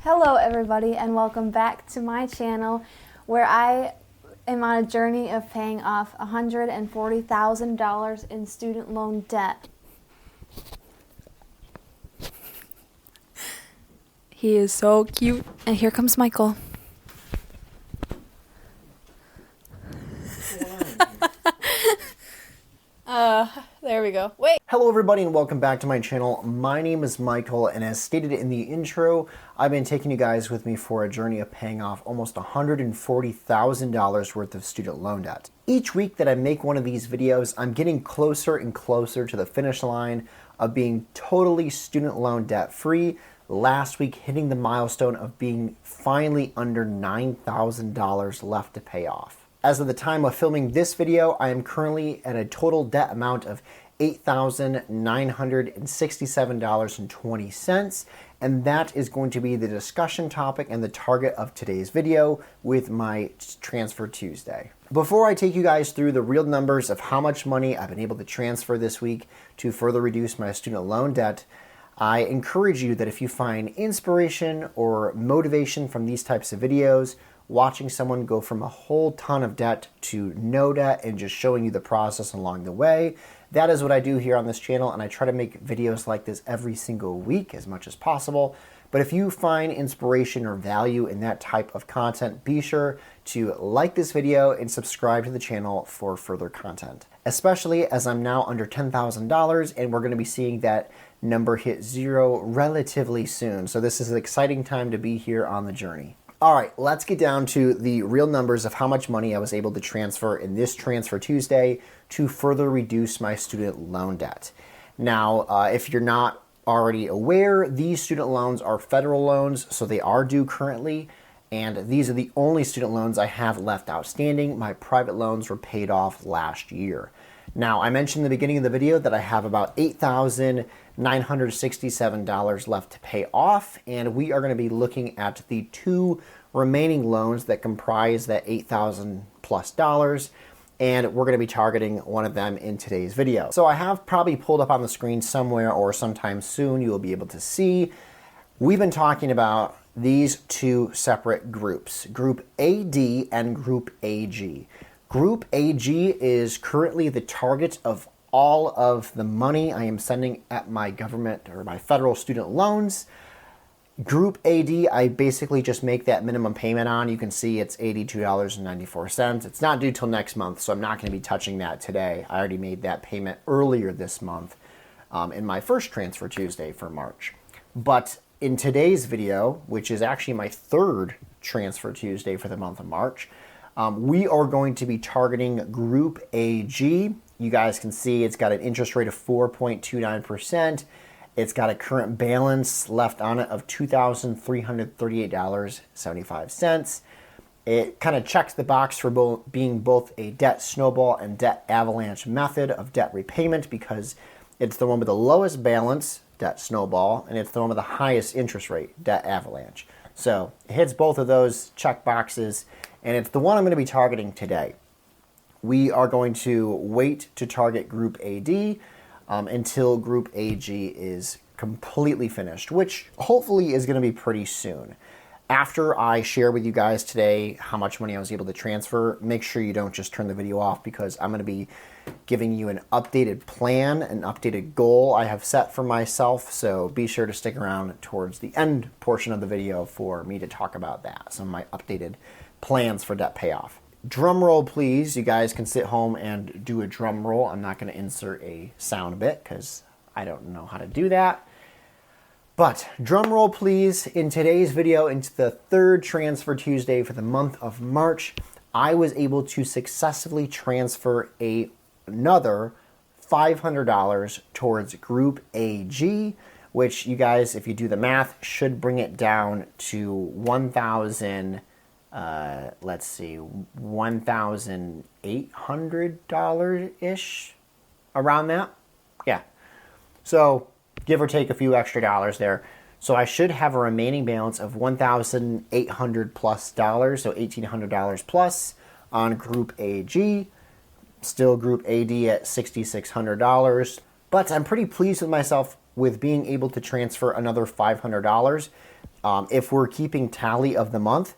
Hello everybody and welcome back to my channel where I am on a journey of paying off $140,000 in student loan debt. He is so cute. And here comes Michael. There we go. Wait. Hello everybody and welcome back to my channel. My name is Michael, and as stated in the intro, I've been taking you guys with me for a journey of paying off almost $140,000 worth of student loan debt. Each week that I make one of these videos, I'm getting closer and closer to the finish line of being totally student loan debt free. Last week hitting the milestone of being finally under $9,000 left to pay off. As of the time of filming this video, I am currently at a total debt amount of $8,967.20, and that is going to be the discussion topic and the target of today's video with my Transfer Tuesday. Before I take you guys through the real numbers of how much money I've been able to transfer this week to further reduce my student loan debt, I encourage you that if you find inspiration or motivation from these types of videos, watching someone go from a whole ton of debt to no debt and just showing you the process along the way, that is what I do here on this channel, and I try to make videos like this every single week as much as possible. But if you find inspiration or value in that type of content, be sure to like this video and subscribe to the channel for further content. Especially as I'm now under $10,000 and we're going to be seeing that number hit zero relatively soon. So this is an exciting time to be here on the journey. All right, let's get down to the real numbers of how much money I was able to transfer in this Transfer Tuesday to further reduce my student loan debt. Now, if you're not already aware, these student loans are federal loans, so they are due currently, and these are the only student loans I have left outstanding. My private loans were paid off last year. Now, I mentioned in the beginning of the video that I have about $8,967 left to pay off, and we are going to be looking at the two remaining loans that comprise that $8,000 plus, and we're going to be targeting one of them in today's video. So I have probably pulled up on the screen somewhere, or sometime soon you'll be able to see, we've been talking about these two separate groups, Group AD and Group AG. Group AG is currently the target of all of the money I am sending at my government or my federal student loans. Group AD, I basically just make that minimum payment on. You can see it's $82.94. It's not due till next month, so I'm not going to be touching that today. I already made that payment earlier this month in my first Transfer Tuesday for March. But in today's video, which is actually my third Transfer Tuesday for the month of March, we are going to be targeting Group AG. You guys can see it's got an interest rate of 4.29%. It's got a current balance left on it of $2,338.75. It kind of checks the box for being both a debt snowball and debt avalanche method of debt repayment, because it's the one with the lowest balance, debt snowball, and it's the one with the highest interest rate, debt avalanche. So it hits both of those check boxes, and it's the one I'm going to be targeting today. We are going to wait to target Group AD until Group AG is completely finished, which hopefully is going to be pretty soon. After I share with you guys today how much money I was able to transfer, make sure you don't just turn the video off, because I'm going to be giving you an updated plan, an updated goal I have set for myself. So be sure to stick around towards the end portion of the video for me to talk about that, some of my updated plans for debt payoff. Drum roll, please. You guys can sit home and do a drum roll. I'm not going to insert a sound bit because I don't know how to do that. But drum roll, please. In today's video, into the third Transfer Tuesday for the month of March, I was able to successfully transfer another $500 towards Group AG, which you guys, if you do the math, should bring it down to $1,800-ish, around that. Yeah. So give or take a few extra dollars there. So I should have a remaining balance of $1,800 plus, so $1,800 plus on Group AG. Still Group AD at $6,600. But I'm pretty pleased with myself with being able to transfer another $500. If we're keeping tally of the month,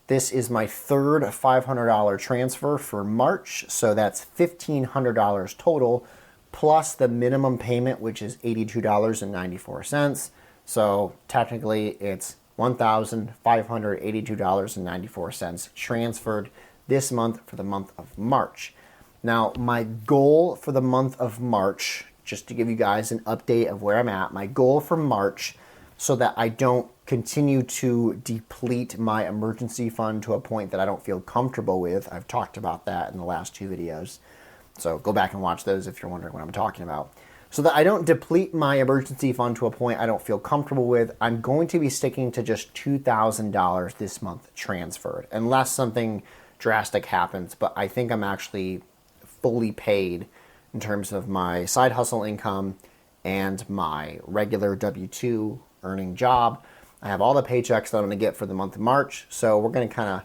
this is my third $500 transfer for March, so that's $1,500 total, plus the minimum payment, which is $82.94. So technically, it's $1,582.94 transferred this month for the month of March. Now, my goal for the month of March, just to give you guys an update of where I'm at, my goal for March, so that I don't continue to deplete my emergency fund to a point that I don't feel comfortable with. I've talked about that in the last 2 videos. So go back and watch those if you're wondering what I'm talking about. So that I don't deplete my emergency fund to a point I don't feel comfortable with, I'm going to be sticking to just $2,000 this month transferred, unless something drastic happens. But I think I'm actually fully paid in terms of my side hustle income and my regular W-2 earning job. I have all the paychecks that I'm going to get for the month of March, so we're going to kind of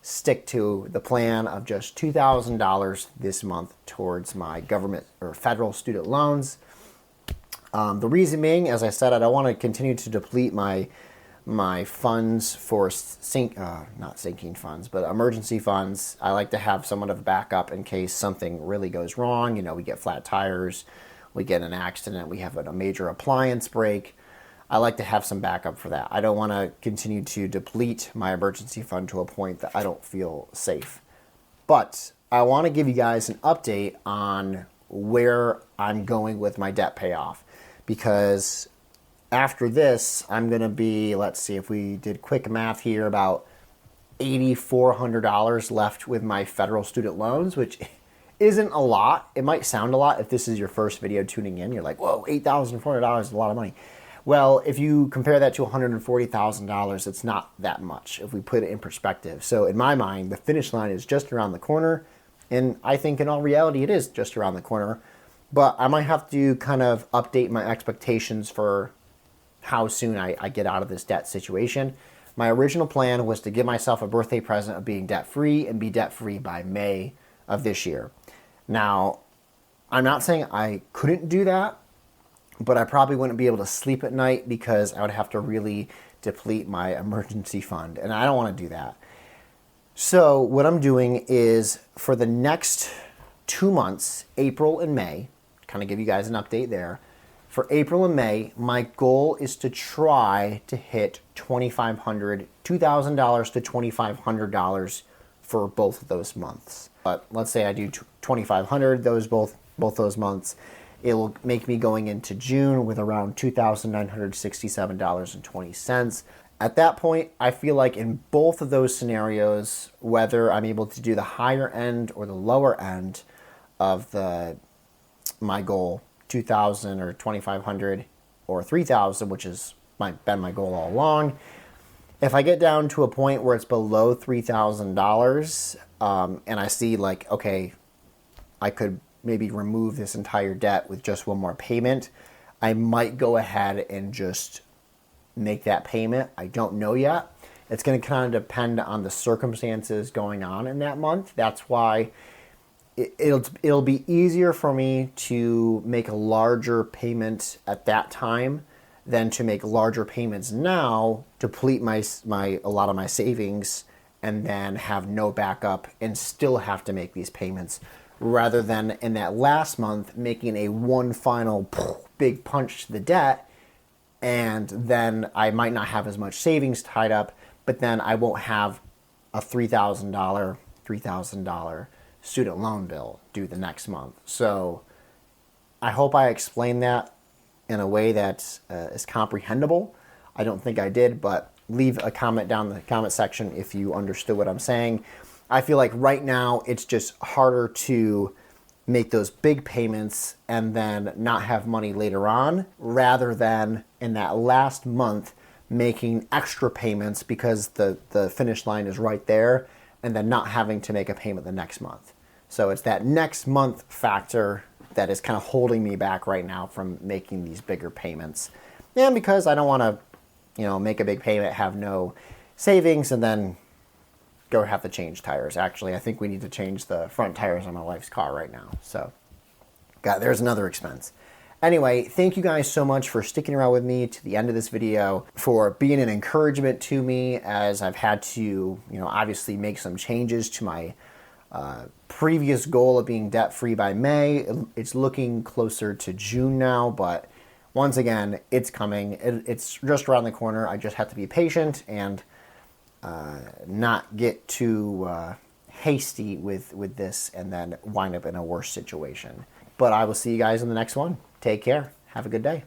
stick to the plan of just $2,000 this month towards my government or federal student loans. The reason being, as I said, I don't want to continue to deplete my funds for not sinking funds, but emergency funds. I like to have somewhat of a backup in case something really goes wrong. You know, we get flat tires, we get in an accident, we have a major appliance break. I like to have some backup for that. I don't want to continue to deplete my emergency fund to a point that I don't feel safe. But I want to give you guys an update on where I'm going with my debt payoff, because after this, I'm going to be, let's see, if we did quick math here, about $8,400 left with my federal student loans, which isn't a lot. It might sound a lot if this is your first video tuning in. You're like, whoa, $8,400 is a lot of money. Well, if you compare that to $140,000, it's not that much if we put it in perspective. So in my mind, the finish line is just around the corner. And I think in all reality, it is just around the corner. But I might have to kind of update my expectations for how soon I get out of this debt situation. My original plan was to give myself a birthday present of being debt-free and be debt-free by May of this year. Now, I'm not saying I couldn't do that, but I probably wouldn't be able to sleep at night because I would have to really deplete my emergency fund, and I don't want to do that. So what I'm doing is for the next 2 months, April and May, kind of give you guys an update there. For April and May, my goal is to try to hit $2,000 to $2,500 for both of those months. But let's say I do $2,500 both those months. It will make me going into June with around $2,967.20. At that point, I feel like in both of those scenarios, whether I'm able to do the higher end or the lower end of my goal, 2,000 or 2,500 or 3,000, which has been my goal all along. If I get down to a point where it's below $3,000 and I see like, okay, I could maybe remove this entire debt with just one more payment, I might go ahead and just make that payment. I don't know yet. It's going to kind of depend on the circumstances going on in that month. That's why it'll be easier for me to make a larger payment at that time than to make larger payments now, deplete a lot of my savings, and then have no backup and still have to make these payments, rather than in that last month making a one final big punch to the debt, and then I might not have as much savings tied up, but then I won't have a $3,000 student loan bill due the next month. So I hope I explained that in a way that is comprehensible. I don't think I did, but leave a comment down in the comment section if you understood what I'm saying. I feel like right now it's just harder to make those big payments and then not have money later on, rather than in that last month making extra payments because the finish line is right there, and then not having to make a payment the next month. So it's that next month factor that is kind of holding me back right now from making these bigger payments. And because I don't want to, make a big payment, have no savings, and then go have to change tires. Actually, I think we need to change the front tires on my wife's car right now. So, there's another expense. Anyway, thank you guys so much for sticking around with me to the end of this video, for being an encouragement to me as I've had to, obviously make some changes to my previous goal of being debt-free by May. It's looking closer to June now, but once again, it's coming. It's just around the corner. I just have to be patient and not get too hasty with this and then wind up in a worse situation. But I will see you guys in the next one. Take care. Have a good day.